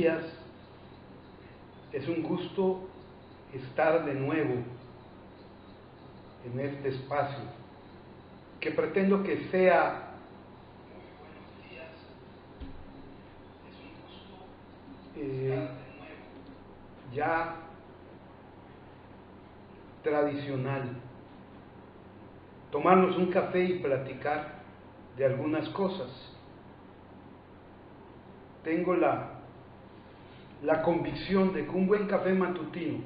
días, es un gusto estar de nuevo en este espacio que pretendo que sea ya tradicional, tomarnos un café y platicar de algunas cosas. Tengo la convicción de que un buen café matutino,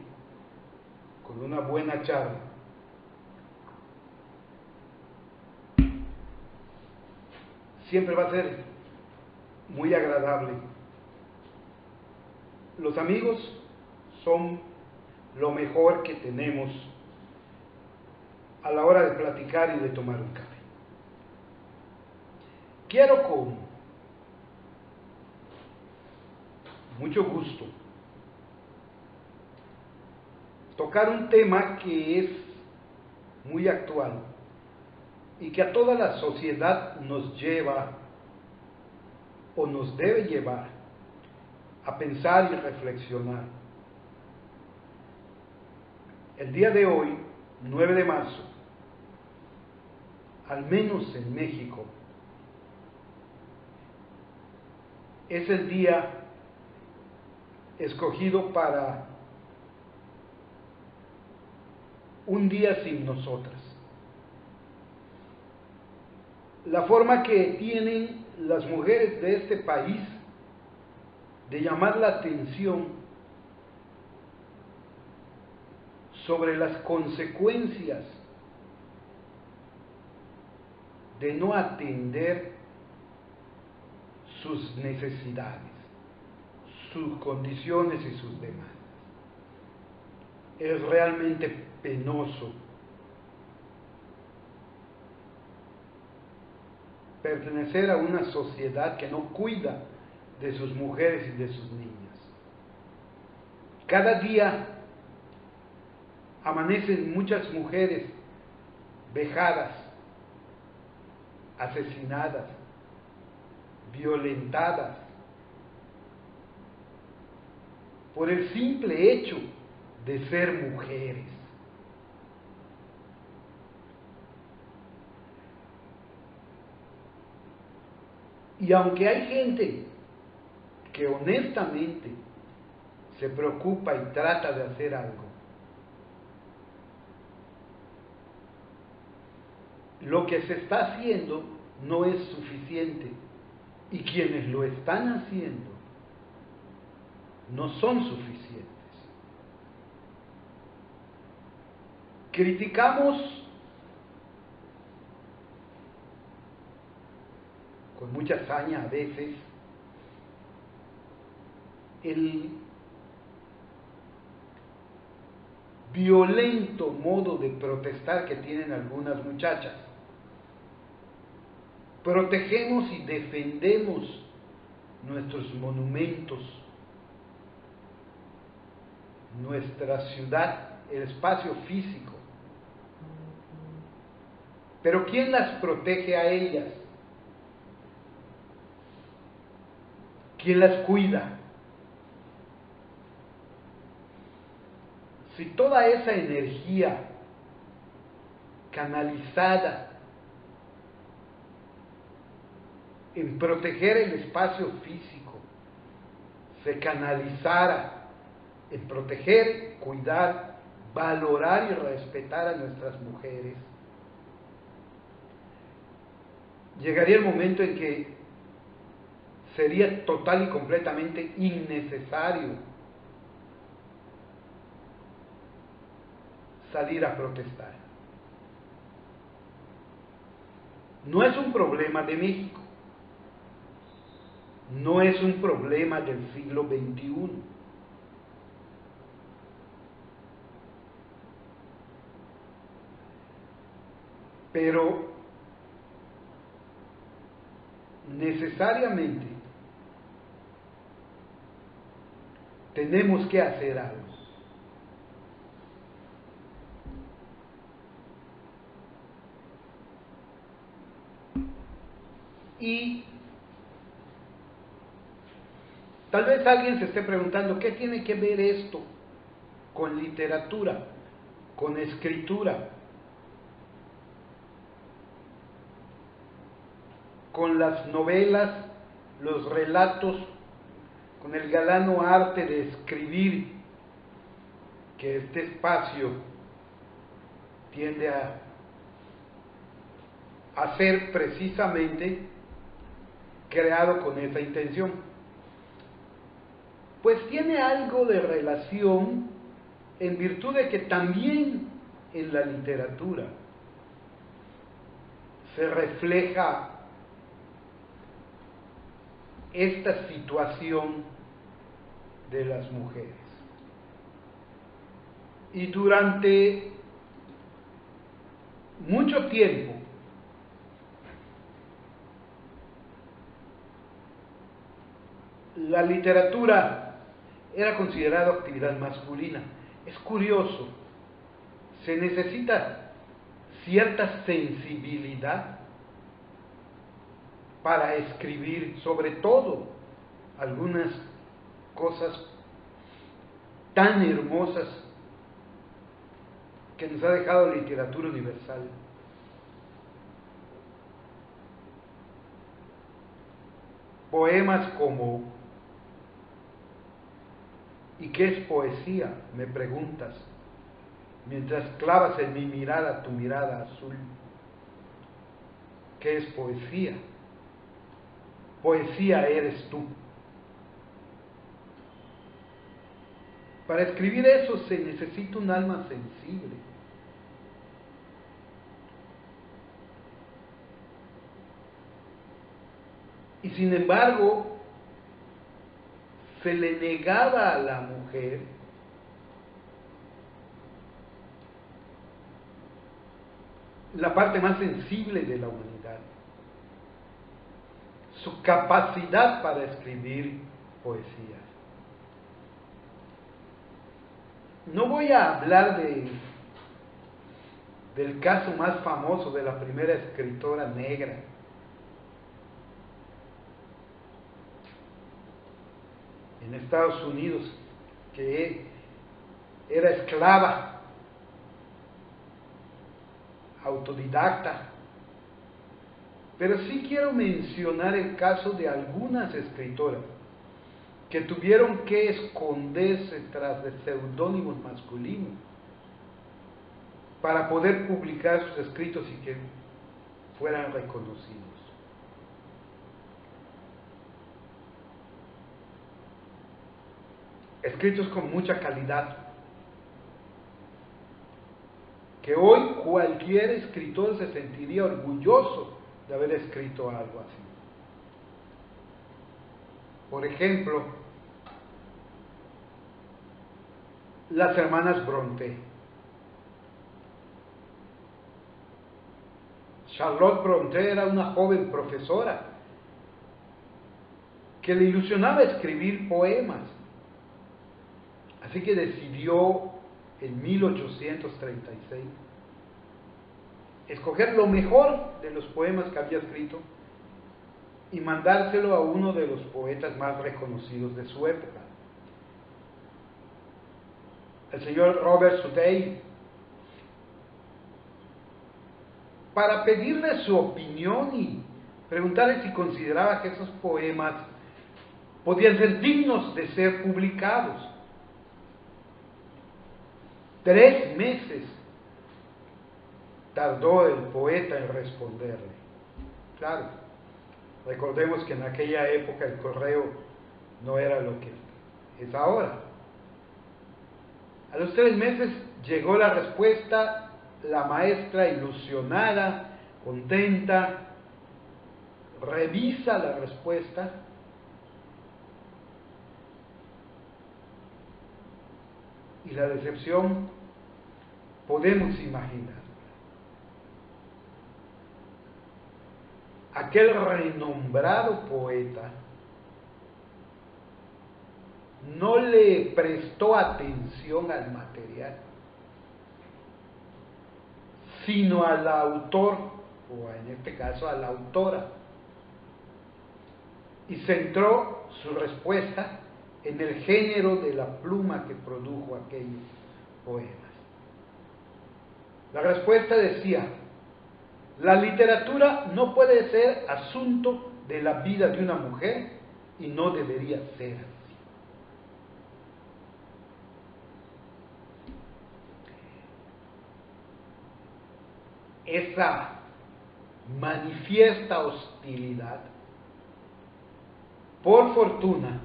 con una buena charla, siempre va a ser muy agradable. Los amigos son lo mejor que tenemos a la hora de platicar y de tomar un café. Quiero con mucho gusto tocar un tema que es muy actual y que a toda la sociedad nos lleva o nos debe llevar a pensar y reflexionar. El día de hoy, 9 de marzo, al menos en México, es el día escogido para un día sin nosotras. La forma que tienen las mujeres de este país de llamar la atención sobre las consecuencias de no atender sus necesidades, sus condiciones y sus demandas. Es realmente penoso pertenecer a una sociedad que no cuida de sus mujeres y de sus niñas. Cada día amanecen muchas mujeres vejadas, asesinadas, violentadas, por el simple hecho de ser mujeres. Y aunque hay gente que honestamente se preocupa y trata de hacer algo, lo que se está haciendo no es suficiente y quienes lo están haciendo no son suficientes. Criticamos con mucha hazaña a veces el violento modo de protestar que tienen algunas muchachas. Protegemos y defendemos nuestros monumentos, nuestra ciudad, el espacio físico. Pero ¿quién las protege a ellas? ¿Quién las cuida? Si toda esa energía canalizada en proteger el espacio físico se canalizara en proteger, cuidar, valorar y respetar a nuestras mujeres, llegaría el momento en que sería total y completamente innecesario salir a protestar. No es un problema de México, no es un problema del siglo XXI. Pero necesariamente tenemos que hacer algo. Y Tal vez alguien se esté preguntando, ¿qué tiene que ver esto con literatura, con escritura, con las novelas, los relatos, con el galano arte de escribir que este espacio tiende a ser precisamente creado con esa intención? Pues tiene algo de relación en virtud de que también en la literatura se refleja esta situación de las mujeres. Y durante mucho tiempo la literatura era considerada actividad masculina. Es curioso, se necesita cierta sensibilidad para escribir, sobre todo algunas cosas tan hermosas que nos ha dejado literatura universal. Poemas como ¿y qué es poesía?, me preguntas, mientras clavas en mi mirada tu mirada azul. ¿Qué es poesía? Poesía eres tú. Para escribir eso se necesita un alma sensible. Y sin embargo, se le negaba a la mujer la parte más sensible de la humanidad, su capacidad para escribir poesía. No voy a hablar del caso más famoso de la primera escritora negra, en Estados Unidos, que era esclava, autodidacta. Pero sí quiero mencionar el caso de algunas escritoras que tuvieron que esconderse tras de seudónimos masculinos para poder publicar sus escritos y que fueran reconocidos. Escritos con mucha calidad, que hoy cualquier escritor se sentiría orgulloso de haber escrito algo así. Por ejemplo, las hermanas Brontë. Charlotte Brontë era una joven profesora que le ilusionaba escribir poemas. Así que decidió en 1836 escoger lo mejor de los poemas que había escrito y mandárselo a uno de los poetas más reconocidos de su época, el señor Robert Southey, para pedirle su opinión y preguntarle si consideraba que esos poemas podían ser dignos de ser publicados. 3 meses tardó el poeta en responderle. Claro, recordemos que en aquella época el correo no era lo que es ahora. A los 3 meses llegó la respuesta, la maestra ilusionada, contenta, revisa la respuesta y la decepción podemos imaginar. Aquel renombrado poeta no le prestó atención al material, sino al autor, o en este caso a la autora. y centró su respuesta en el género de la pluma que produjo aquellos poemas. La respuesta decía: la literatura no puede ser asunto de la vida de una mujer y no debería ser así. Esa manifiesta hostilidad, por fortuna,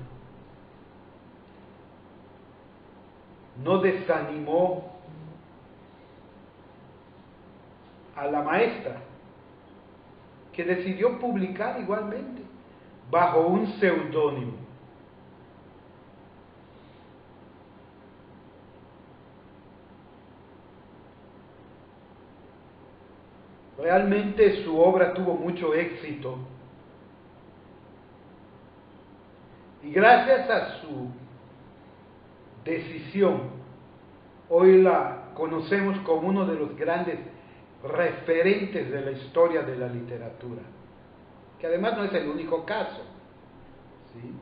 no desanimó a la maestra, que decidió publicar igualmente bajo un seudónimo. Realmente su obra tuvo mucho éxito y gracias a su decisión hoy la conocemos como uno de los grandes referentes de la historia de la literatura, que además no es el único caso, ¿sí?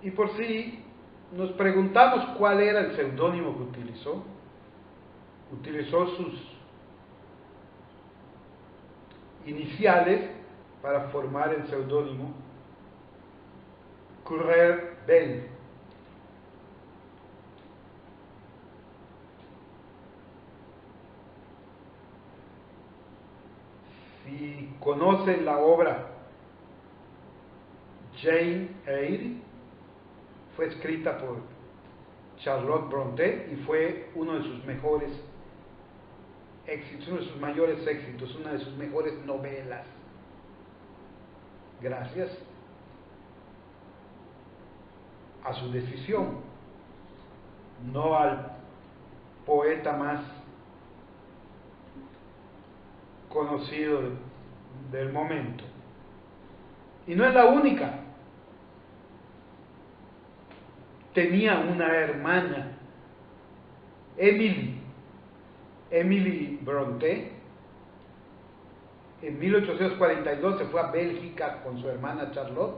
Y por si nos preguntamos cuál era el seudónimo que utilizó sus iniciales para formar el seudónimo Currer Bell. Si conocen la obra Jane Eyre, fue escrita por Charlotte Brontë y fue uno de sus mejores éxitos, uno de sus mayores éxitos, una de sus mejores novelas. Gracias a su decisión, no al poeta más conocido del momento. Y no es la única. Tenía una hermana, Emily Brontë. En 1842 se fue a Bélgica con su hermana Charlotte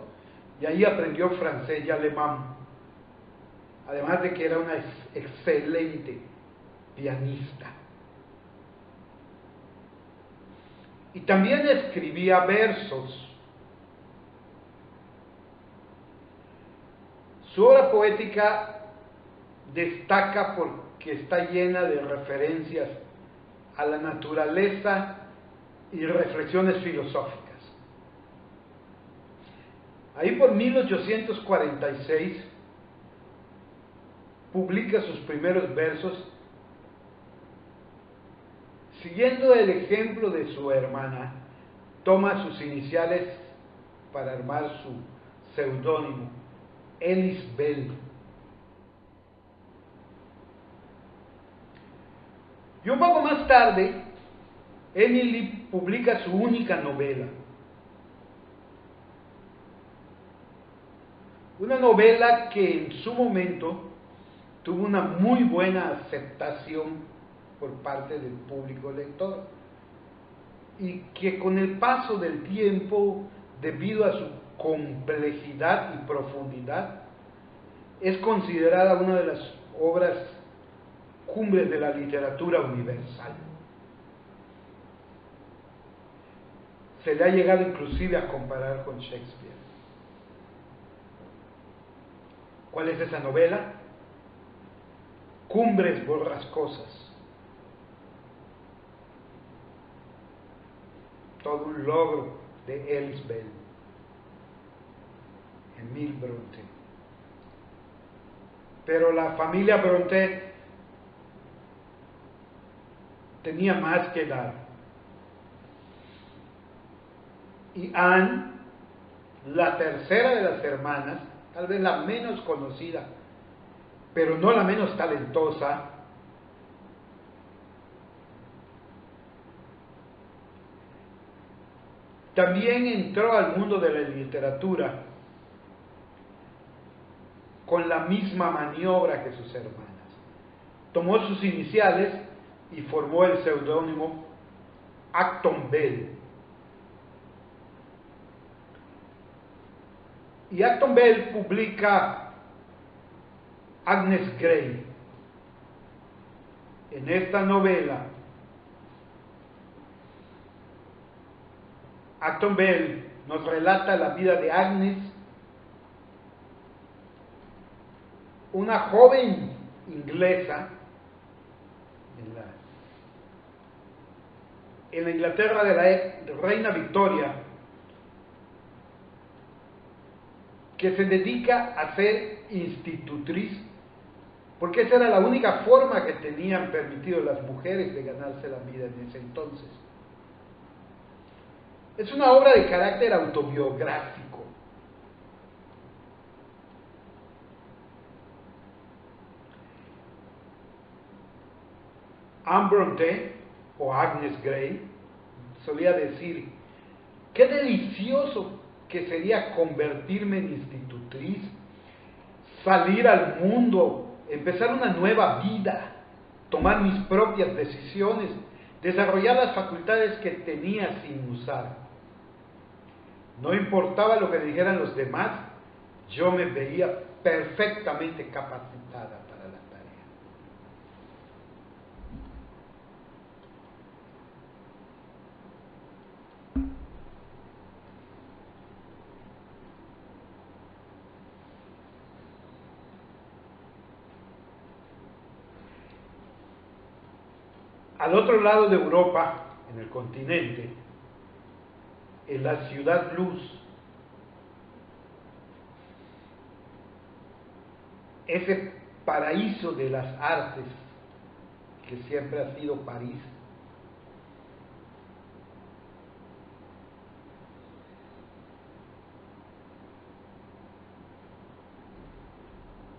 y ahí aprendió francés y alemán, además de que era una excelente pianista. Y también escribía versos. Su obra poética destaca porque está llena de referencias a la naturaleza y reflexiones filosóficas. Ahí por 1846 publica sus primeros versos, siguiendo el ejemplo de su hermana. Toma sus iniciales para armar su seudónimo, Ellis Bell. Y un poco más tarde, Emily publica su única novela. Una novela que en su momento tuvo una muy buena aceptación por parte del público lector y que con el paso del tiempo, debido a su complejidad y profundidad, es considerada una de las obras cumbres de la literatura universal. Se le ha llegado inclusive a comparar con Shakespeare. ¿Cuál es esa novela? Cumbres borrascosas. Todo un logro de Ellis Bell, Emile Brontë. Pero la familia Brontë tenía más que dar. Y Anne, la tercera de las hermanas, tal vez la menos conocida, pero no la menos talentosa, también entró al mundo de la literatura con la misma maniobra que sus hermanas. Tomó sus iniciales y formó el seudónimo Acton Bell. Y Acton Bell publica Agnes Grey. En esta novela, Acton Bell nos relata la vida de Agnes, una joven inglesa en la Inglaterra de la reina Victoria, que se dedica a ser institutriz, porque esa era la única forma que tenían permitido las mujeres de ganarse la vida en ese entonces. Es una obra de carácter autobiográfico. Anne Brontë, o Agnes Grey, solía decir: qué delicioso que sería convertirme en institutriz, salir al mundo, empezar una nueva vida, tomar mis propias decisiones, desarrollar las facultades que tenía sin usar. No importaba lo que dijeran los demás, yo me veía perfectamente capacitada para la tarea. Al otro lado de Europa, en el continente, en la Ciudad Luz, ese paraíso de las artes que siempre ha sido París,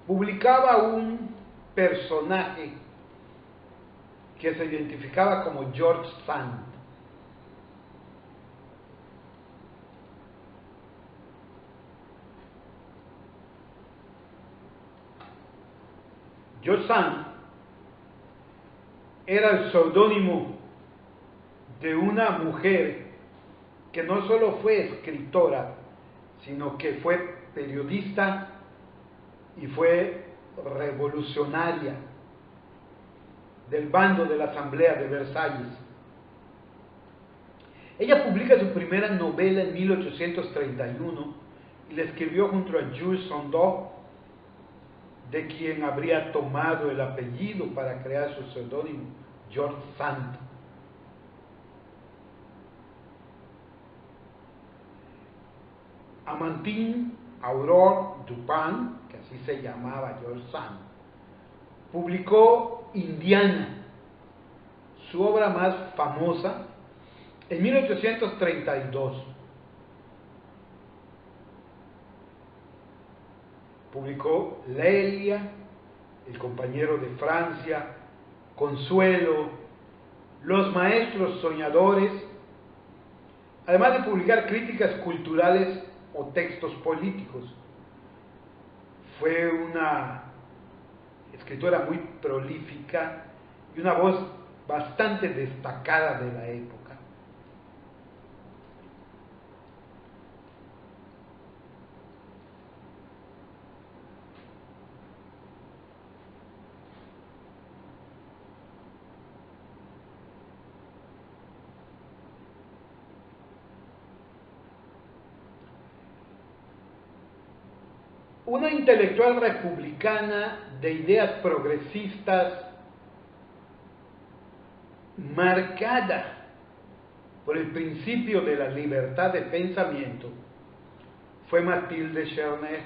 publicaba un personaje que se identificaba como George Sand. George Sand era el seudónimo de una mujer que no solo fue escritora, sino que fue periodista y fue revolucionaria del bando de la Asamblea de Versalles. Ella publica su primera novela en 1831 y la escribió junto a Jules Sandeau, de quien habría tomado el apellido para crear su seudónimo, George Sand. Amandine Aurore Dupin, que así se llamaba George Sand, publicó Indiana, su obra más famosa, en 1832. Publicó Lelia, El compañero de Francia, Consuelo, Los maestros soñadores, además de publicar críticas culturales o textos políticos. Fue una escritora muy prolífica y una voz bastante destacada de la época. Una intelectual republicana de ideas progresistas, marcada por el principio de la libertad de pensamiento, fue Mathilde Chernet,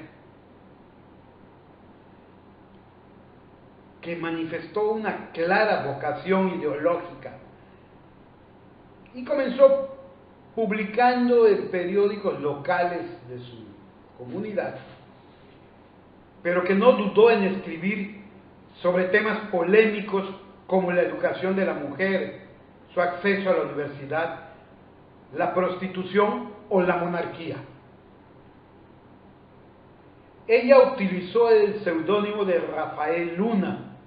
que manifestó una clara vocación ideológica y comenzó publicando en periódicos locales de su comunidad, pero que no dudó en escribir sobre temas polémicos como la educación de la mujer, su acceso a la universidad, la prostitución o la monarquía. Ella utilizó el seudónimo de Rafael Luna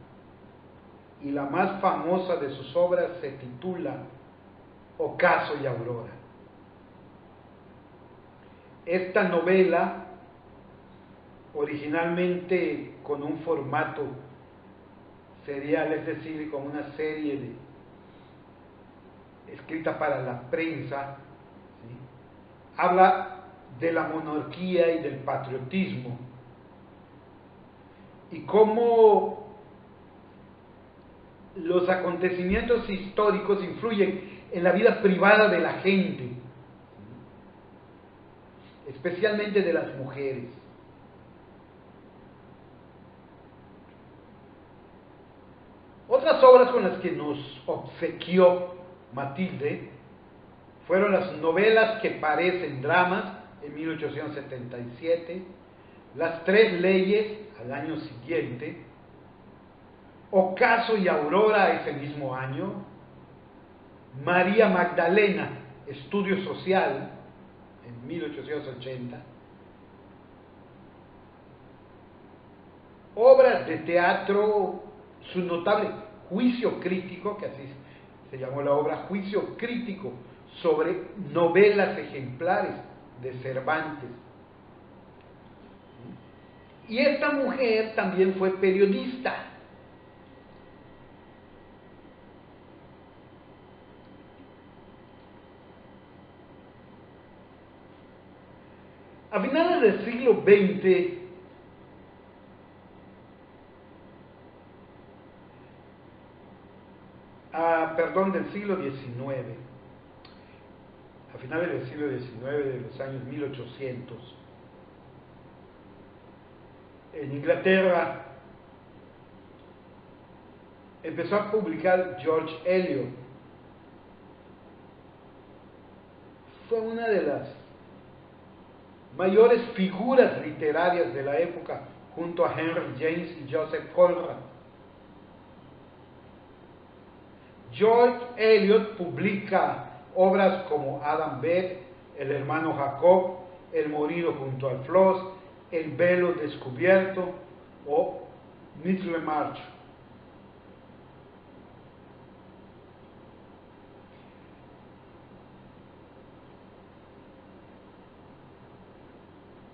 y la más famosa de sus obras se titula Ocaso y Aurora. Esta novela originalmente con un formato serial, es decir, con una serie escrita para la prensa, ¿sí? Habla de la monarquía y del patriotismo y cómo los acontecimientos históricos influyen en la vida privada de la gente, especialmente de las mujeres. Otras obras con las que nos obsequió Matilde fueron las novelas que parecen dramas en 1877, Las Tres Leyes al año siguiente, Ocaso y Aurora ese mismo año, María Magdalena, Estudio Social en 1880, obras de teatro, su notable Juicio Crítico, que así se llamó la obra, Juicio Crítico sobre novelas ejemplares de Cervantes. Y esta mujer también fue periodista. A finales del siglo XX, del siglo XIX, a finales del siglo XIX, de los años 1800, en Inglaterra empezó a publicar George Eliot. Fue una de las mayores figuras literarias de la época, junto a Henry James y Joseph Conrad. George Eliot publica obras como Adam Bede, El hermano Jacob, El morido junto al Floss, El velo descubierto o Middlemarch.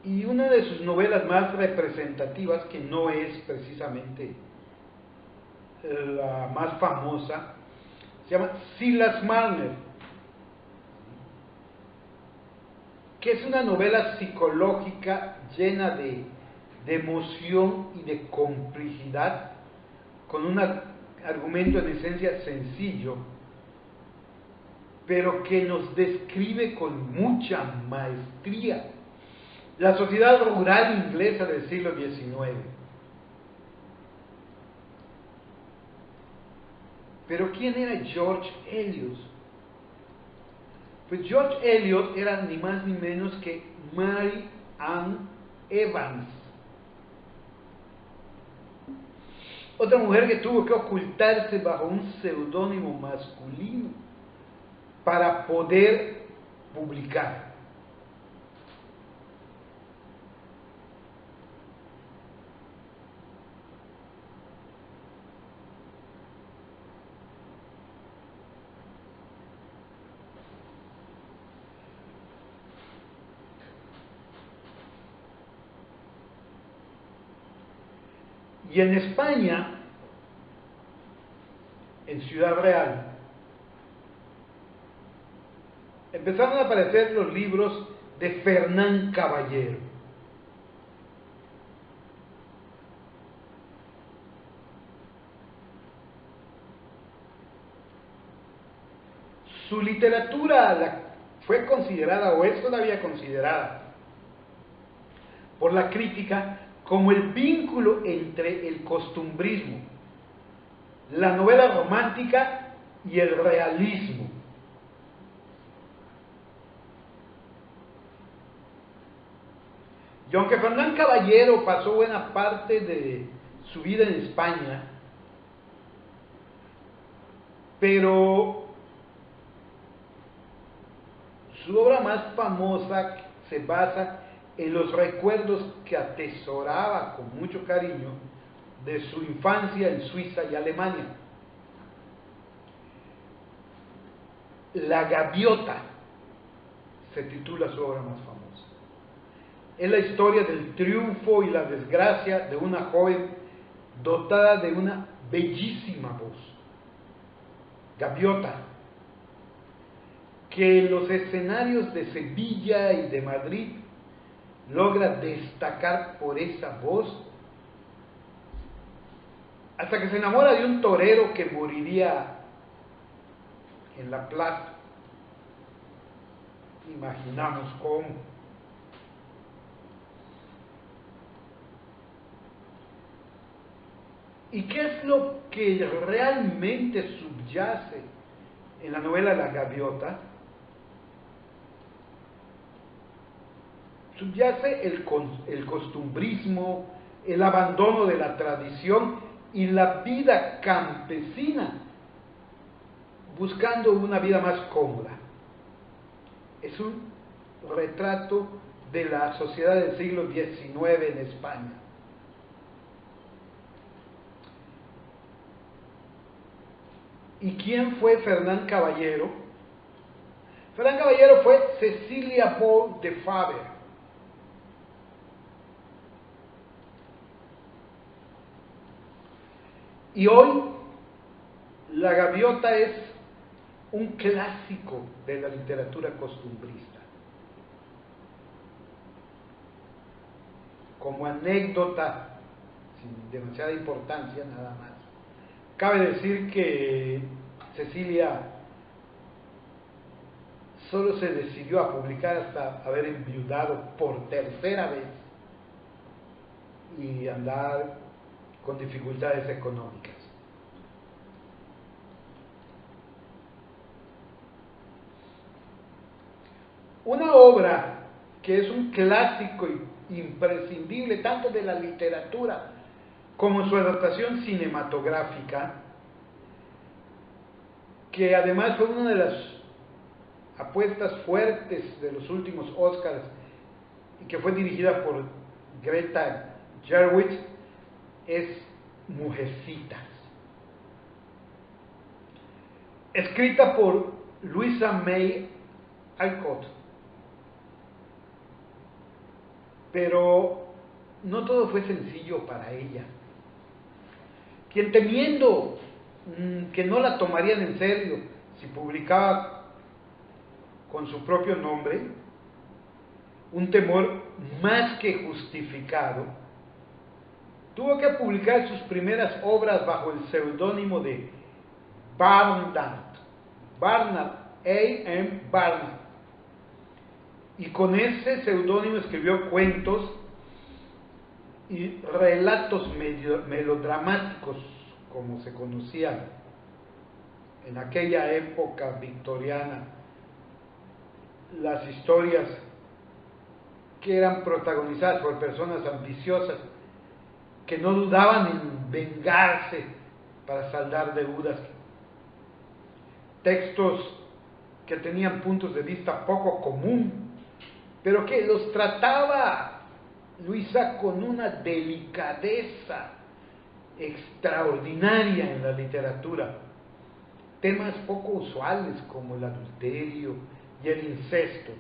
Y una de sus novelas más representativas, que no es precisamente la más famosa, se llama Silas Marner, que es una novela psicológica llena de emoción y de complejidad, con un argumento en esencia sencillo, pero que nos describe con mucha maestría la sociedad rural inglesa del siglo XIX. Pero ¿quién era George Eliot? Pues George Eliot era ni más ni menos que Mary Ann Evans, otra mujer que tuvo que ocultarse bajo un seudónimo masculino para poder publicar. Y en España, en Ciudad Real, empezaron a aparecer los libros de Fernán Caballero. Su literatura fue considerada, o es todavía considerada, por la crítica como el vínculo entre el costumbrismo, la novela romántica y el realismo. Y aunque Fernán Caballero pasó buena parte de su vida en España, pero su obra más famosa se basa en los recuerdos que atesoraba con mucho cariño de su infancia en Suiza y Alemania. La Gaviota se titula su obra más famosa. es la historia del triunfo y la desgracia de una joven dotada de una bellísima voz, Gaviota, que en los escenarios de Sevilla y de Madrid logra destacar por esa voz, hasta que se enamora de un torero que moriría en la plaza. Imaginamos cómo. ¿Y qué es lo que realmente subyace en la novela La Gaviota? Subyace el costumbrismo, el abandono de la tradición y la vida campesina, buscando una vida más cómoda. Es un retrato de la sociedad del siglo XIX en España. ¿Y quién fue Fernán Caballero? Fernán Caballero fue Cecilia Paul de Faber. Y hoy La Gaviota es un clásico de la literatura costumbrista. Como anécdota, sin demasiada importancia nada más, cabe decir que Cecilia solo se decidió a publicar hasta haber enviudado por tercera vez y andar con dificultades económicas. Una obra que es un clásico imprescindible tanto de la literatura como su adaptación cinematográfica, que además fue una de las apuestas fuertes de los últimos Oscars y que fue dirigida por Greta Gerwig, es Mujercitas, escrita por Louisa May Alcott. Pero no todo fue sencillo para ella, quien, temiendo que no la tomarían en serio si publicaba con su propio nombre, un temor más que justificado, tuvo que publicar sus primeras obras bajo el seudónimo de Barnard, A.M. Barnard, y con ese seudónimo escribió cuentos y relatos melodramáticos, como se conocían en aquella época victoriana, las historias que eran protagonizadas por personas ambiciosas que no dudaban en vengarse para saldar deudas, textos que tenían puntos de vista poco común, pero que los trataba Luisa con una delicadeza extraordinaria en la literatura. Temas poco usuales como el adulterio y el incesto.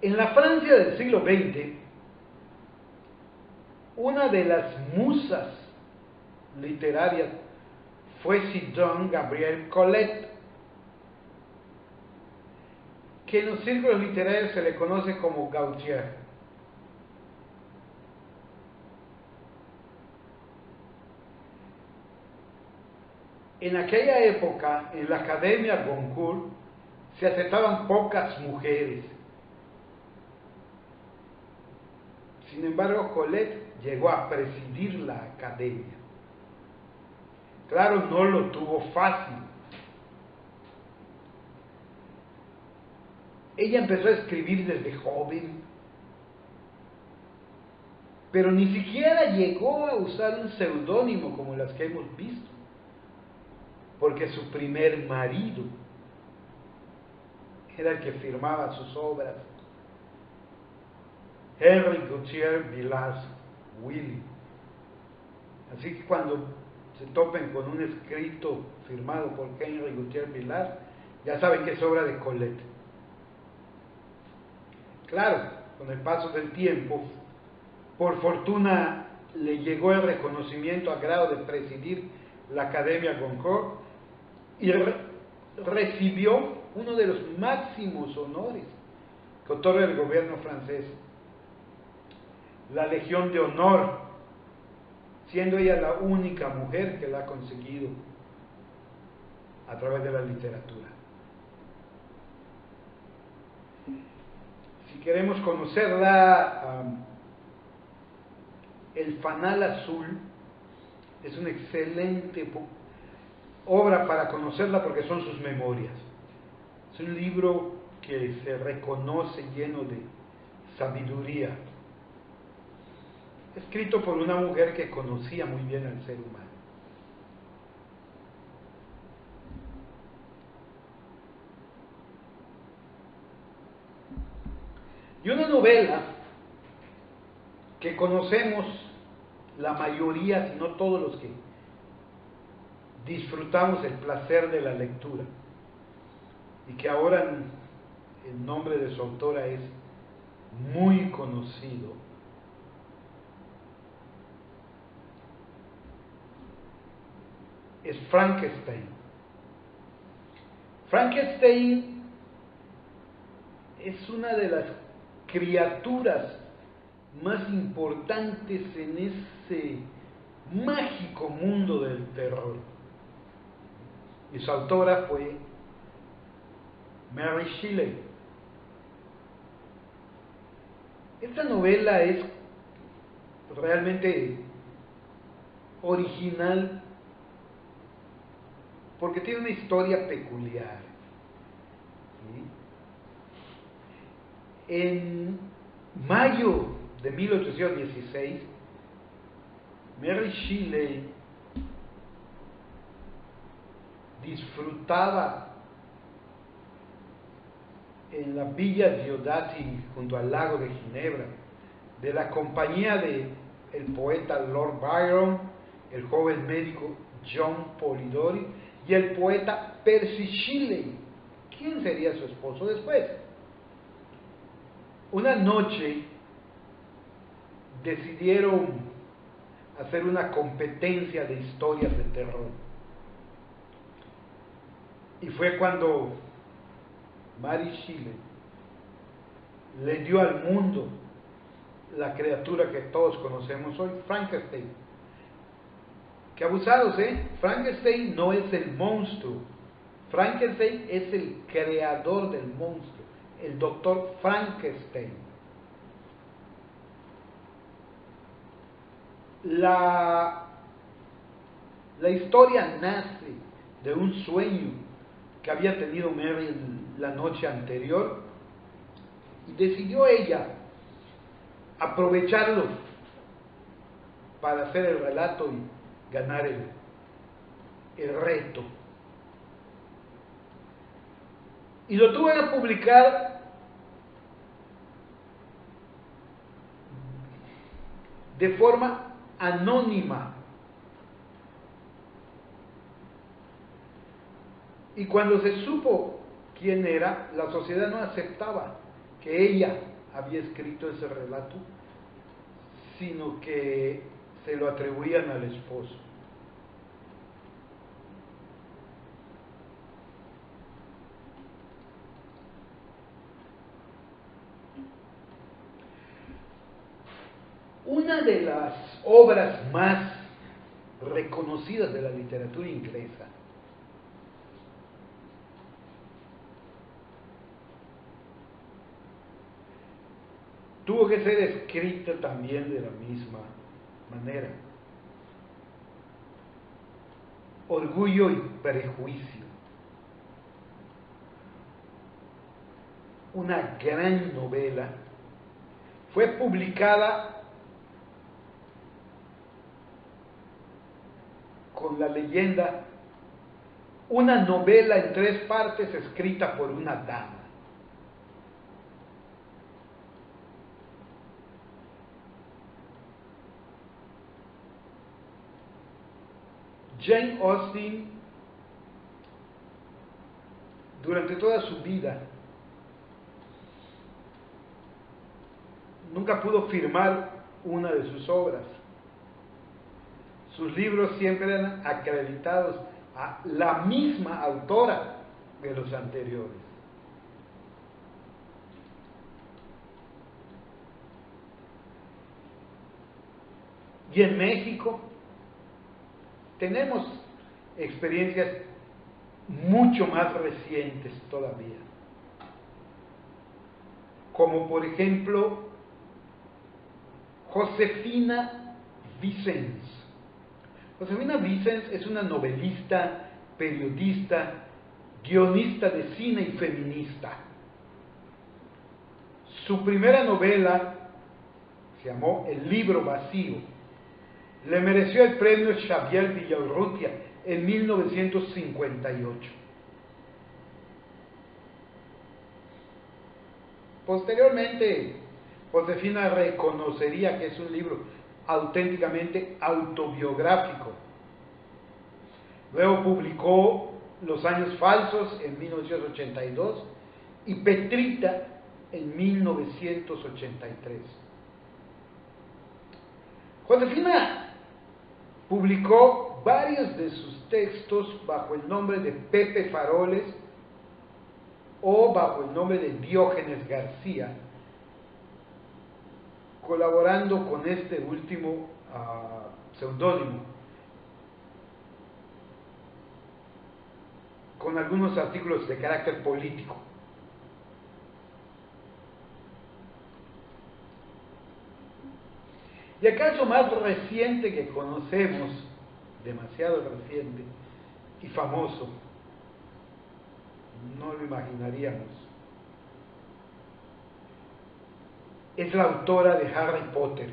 En la Francia del siglo XX, una de las musas literarias fue Sidonie Gabrielle Colette, que en los círculos literarios se le conoce como Gautier. En aquella época, en la Academia Goncourt, se aceptaban pocas mujeres. Sin embargo, Colette llegó a presidir la academia. Claro, no lo tuvo fácil. Ella empezó a escribir desde joven, pero ni siquiera llegó a usar un seudónimo como las que hemos visto, porque su primer marido era el que firmaba sus obras. Henry Gutierre Villars, Willy. Así que cuando se topen con un escrito firmado por Henry Gutierre Villars, ya saben que es obra de Colette. Claro, con el paso del tiempo, por fortuna le llegó el reconocimiento a grado de presidir la Academia Goncourt y recibió uno de los máximos honores que otorga el gobierno francés, la Legión de Honor, siendo ella la única mujer que la ha conseguido a través de la literatura. Si queremos conocerla, El Fanal Azul es una excelente obra para conocerla porque son sus memorias. Es un libro que se reconoce lleno de sabiduría, escrito por una mujer que conocía muy bien al ser humano. Y una novela que conocemos la mayoría, si no todos los que disfrutamos el placer de la lectura, y que ahora el nombre de su autora es muy conocido, es Frankenstein. Frankenstein es una de las criaturas más importantes en ese mágico mundo del terror. Y su autora fue Mary Shelley. Esta novela es realmente original porque tiene una historia peculiar. ¿Sí? En mayo de 1816, Mary Shelley disfrutaba en la Villa Diodati, junto al lago de Ginebra, de la compañía de el poeta Lord Byron, el joven médico John Polidori y el poeta Percy Shelley, quien sería su esposo después. Una noche decidieron hacer una competencia de historias de terror. Y fue cuando Mary Shelley le dio al mundo la criatura que todos conocemos hoy, Frankenstein. Qué abusados, ¿eh? Frankenstein no es el monstruo. Frankenstein es el creador del monstruo, el doctor Frankenstein. La historia nace de un sueño que había tenido Mary la noche anterior y decidió ella aprovecharlo para hacer el relato y ganar el reto. Y lo tuvo que publicar de forma anónima. Y cuando se supo quién era, la sociedad no aceptaba que ella había escrito ese relato, sino que se lo atribuían al esposo. Una de las obras más reconocidas de la literatura inglesa tuvo que ser escrita también de la misma manera. Orgullo y Prejuicio. Una gran novela. Fue publicada con la leyenda, una novela en 3 partes escrita por una dama. Jane Austen, durante toda su vida, nunca pudo firmar una de sus obras. Sus libros siempre eran acreditados a la misma autora de los anteriores. Y en México tenemos experiencias mucho más recientes todavía, como por ejemplo Josefina Vicens. Josefina Vicens es una novelista, periodista, guionista de cine y feminista. Su primera novela se llamó El libro vacío. Le mereció el premio Xavier Villaurrutia en 1958. Posteriormente, Josefina reconocería que es un libro auténticamente autobiográfico. Luego publicó Los años falsos en 1982 y Petrita en 1983. Josefina publicó varios de sus textos bajo el nombre de Pepe Faroles o bajo el nombre de Diógenes García, colaborando con este último seudónimo, con algunos artículos de carácter político. Y el caso más reciente que conocemos, demasiado reciente y famoso, no lo imaginaríamos, es la autora de Harry Potter.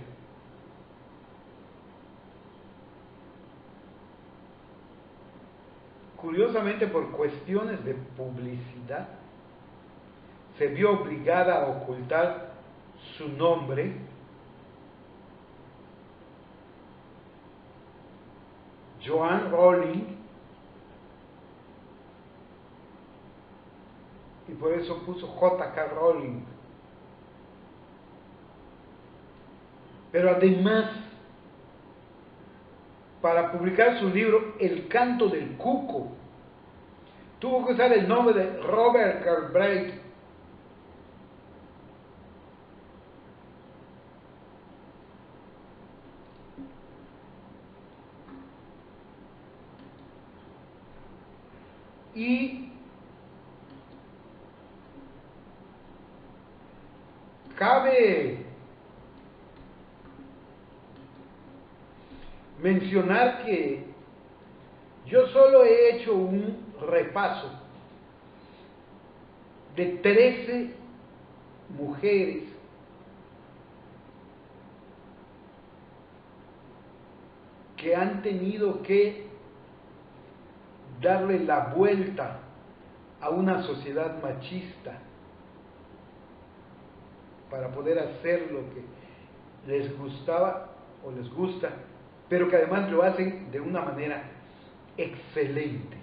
Curiosamente, por cuestiones de publicidad, se vio obligada a ocultar su nombre, Joanne Rowling, y por eso puso J.K. Rowling. Pero además, para publicar su libro El canto del cuco, tuvo que usar el nombre de Robert Galbraith. Y cabe mencionar que yo solo he hecho un repaso de 13 mujeres que han tenido que darle la vuelta a una sociedad machista para poder hacer lo que les gustaba o les gusta, pero que además lo hacen de una manera excelente.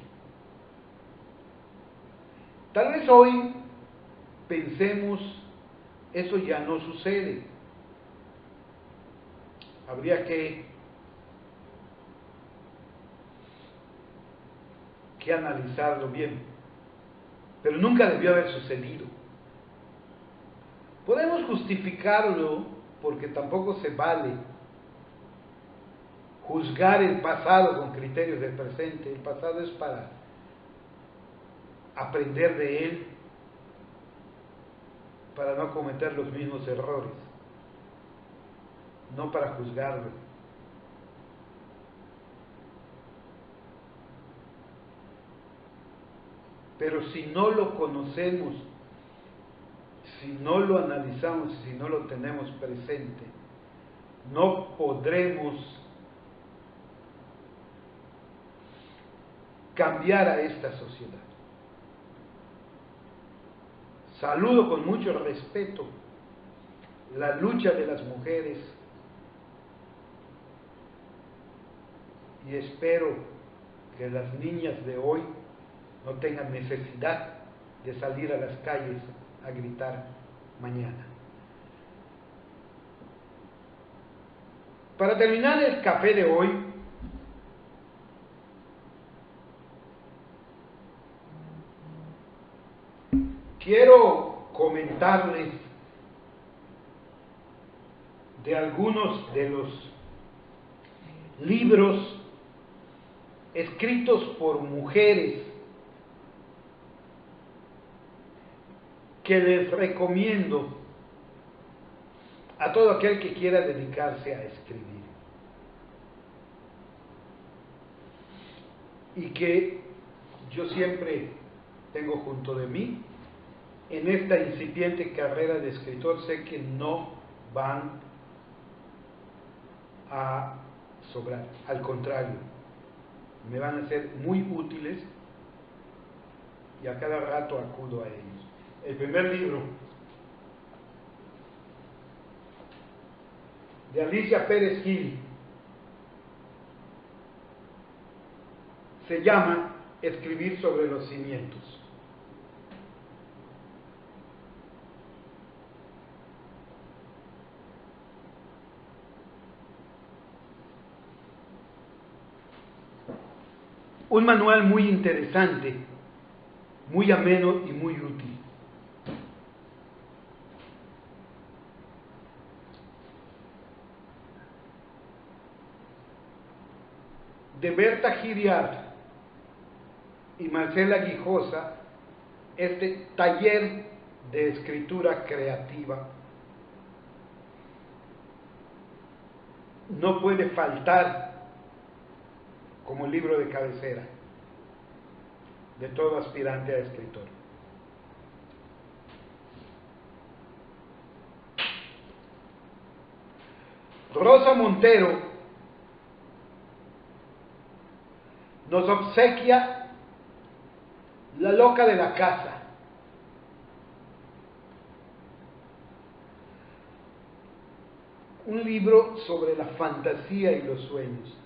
Tal vez hoy pensemos, eso ya no sucede. Habría que analizarlo bien, pero nunca debió haber sucedido. Podemos justificarlo porque tampoco se vale juzgar el pasado con criterios del presente. El pasado es para aprender de él, para no cometer los mismos errores, no para juzgarlo. Pero si no lo conocemos, si no lo analizamos, si no lo tenemos presente, no podremos cambiar a esta sociedad. Saludo con mucho respeto la lucha de las mujeres y espero que las niñas de hoy no tengan necesidad de salir a las calles a gritar mañana. Para terminar el café de hoy, quiero comentarles de algunos de los libros escritos por mujeres que les recomiendo a todo aquel que quiera dedicarse a escribir y que yo siempre tengo junto de mí en esta incipiente carrera de escritor. Sé que no van a sobrar, al contrario, me van a ser muy útiles y a cada rato acudo a ellos. El primer libro de Alicia Pérez Gil se llama Escribir sobre los cimientos. Un manual muy interesante, muy ameno y muy útil. De Berta Giriart y Marcela Guijosa, este taller de escritura creativa no puede faltar como libro de cabecera de todo aspirante a escritor. Rosa Montero nos obsequia La loca de la casa. Un libro sobre la fantasía y los sueños.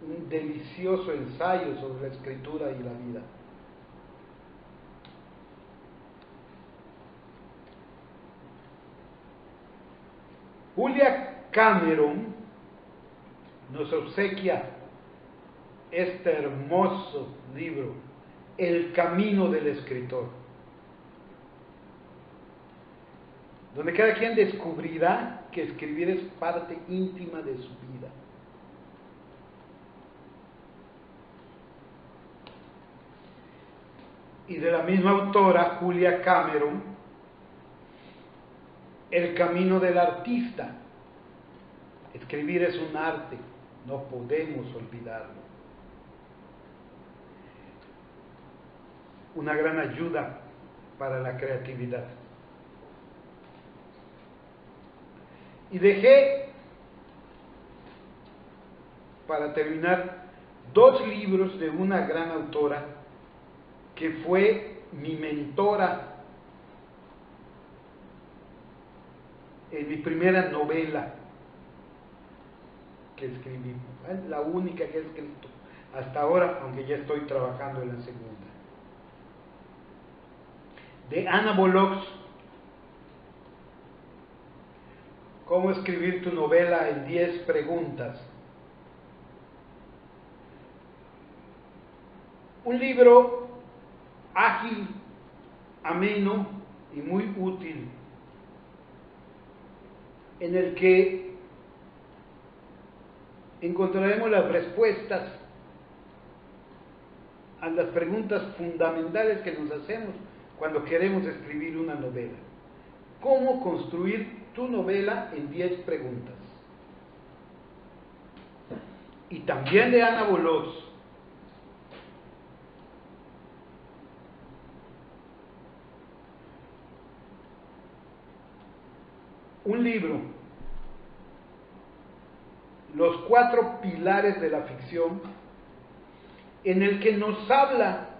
Un delicioso ensayo sobre la escritura y la vida. Julia Cameron nos obsequia este hermoso libro, El camino del escritor, donde cada quien descubrirá que escribir es parte íntima de su vida. Y de la misma autora, Julia Cameron, El camino del artista. Escribir es un arte, no podemos olvidarlo. Una gran ayuda para la creatividad. Y dejé, para terminar, 2 libros de una gran autora que fue mi mentora en mi primera novela que escribí, la única que he escrito hasta ahora, aunque ya estoy trabajando en la segunda, de Ana Bolox, Cómo escribir tu novela en 10 preguntas. Un libro ágil, ameno y muy útil, en el que encontraremos las respuestas a las preguntas fundamentales que nos hacemos cuando queremos escribir una novela. ¿Cómo construir tu novela en 10 preguntas? Y también de Ana Bolox, un libro, Los 4 pilares de la ficción, en el que nos habla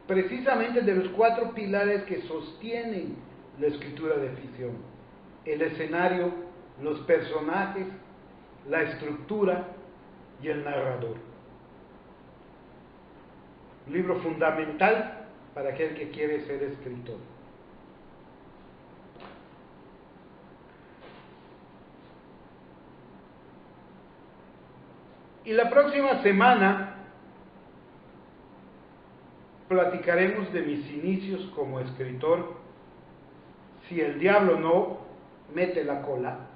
precisamente de los 4 pilares que sostienen la escritura de ficción: el escenario, los personajes, la estructura, y el narrador. Un libro fundamental para aquel que quiere ser escritor. Y la próxima semana platicaremos de mis inicios como escritor, si el diablo no mete la cola.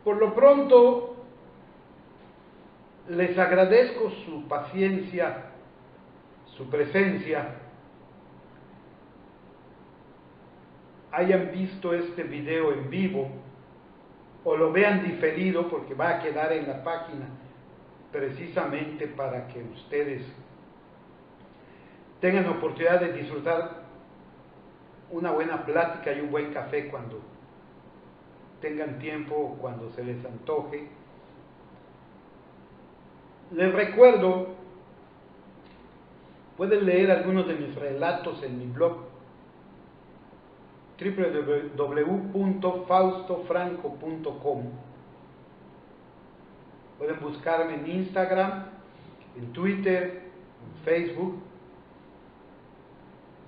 Por lo pronto, les agradezco su paciencia, su presencia. Hayan visto este video en vivo o lo vean diferido, porque va a quedar en la página precisamente para que ustedes tengan oportunidad de disfrutar una buena plática y un buen café cuando tengan tiempo o cuando se les antoje. Les recuerdo, pueden leer algunos de mis relatos en mi blog www.faustofranco.com. Pueden buscarme en Instagram, en Twitter, en Facebook,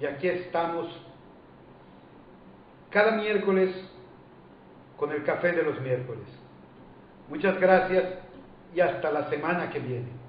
y aquí estamos cada miércoles con el café de los miércoles. Muchas gracias y hasta la semana que viene.